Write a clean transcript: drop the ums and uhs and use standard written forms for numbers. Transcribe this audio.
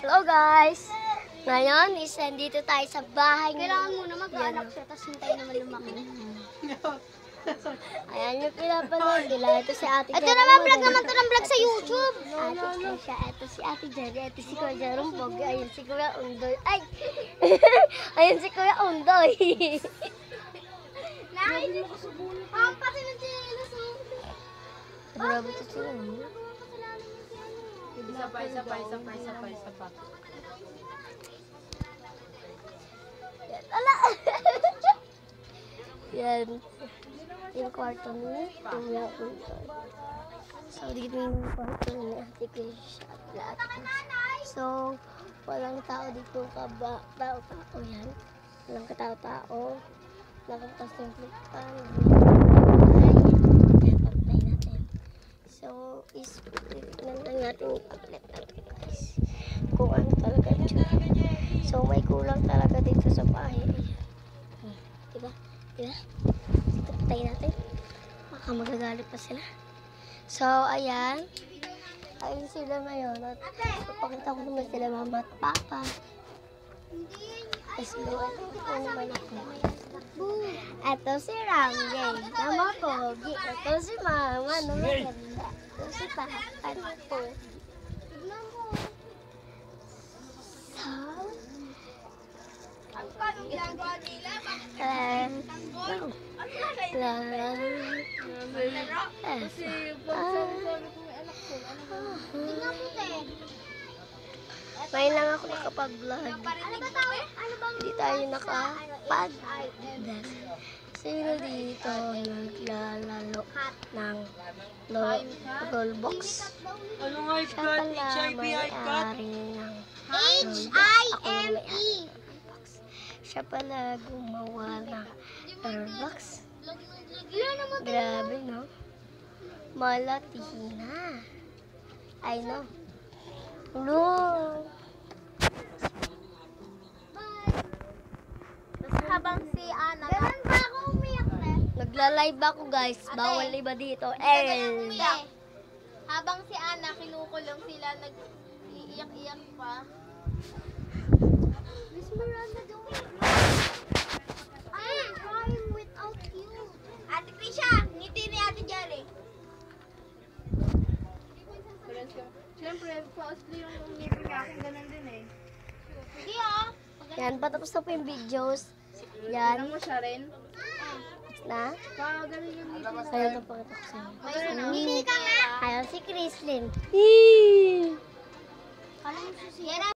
Hello guys! Ngayon is nandito tayo sa bahay ng... Kailangan muna mag-anak siya, tapos hintayin naman lumaki. Ayan yung pinapanood nila. Ito si Ate Jerry. Ito naman, vlog naman ito ng vlog sa YouTube. Ate Trisha, ito si Ate Jerry, ito si Kuya Jerome Bogi, ayun si Kuya Undoy. Ay! Ayun si Kuya Undoy. Nakaisip ko subunin. Ang pati ng jealous. Grabe ito sila. Isa pa. Ala! Yan. Yung kwarto ni Kuya Undoy. So, dito yung kwarto ni Ate Trisha at Ate Trisha. So, walang tao dito tao yan. Walang katao-tao. Nakatas ng flipan. Ayan, pantay natin. So, titignan lang natin yung tablet natin, guys. Kung ano talaga itsura. So, may kulang talaga dito sa bahay. Diba? Dito patay natin. Baka magagalit pa sila. So, ayan. Ayun sila ngayon. At ipakita ko naman sila mama at papa. Tapos ito naman ako. Ito si Ramjay. Nama Pogi. Ito si Mama. Maganda. Ito si Papa. Pogi. Tignan mo. So, Ang kanong ginagawa nila, may lang ako nakapag-vlog. ano ba tao? Ano bang Hindi tayo nakapag. Sino dito naglalaro ng Roblox? Ano nga Siya pala may-ari ng H-I-M-E. Siya pala gumawa ng Roblox. Ilan naman ito? Grabe, no? Malatihina. I know. Look. Habang si Ana. Ganun ba ako umiyak na? Nagla-live ako, guys. Bawal iba dito. Umiyak. Habang si Ana kinukulong sila, nag-iiyak-iyak pa. Miss Miranda, don't I'm crying without you. Ate Krisha, ngiti ni Ate Jerry. Siyempre, pausli yung ngipin akin, ganun din eh. Hindi ah. Yan, patapos na po yung videos. Yan. Mo siya rin. Na. Ganun yung ngipin. Kaya ito pakita ko sa inyo. Hindi ka nga. Ayaw si Chrislyn. Alam mo siya.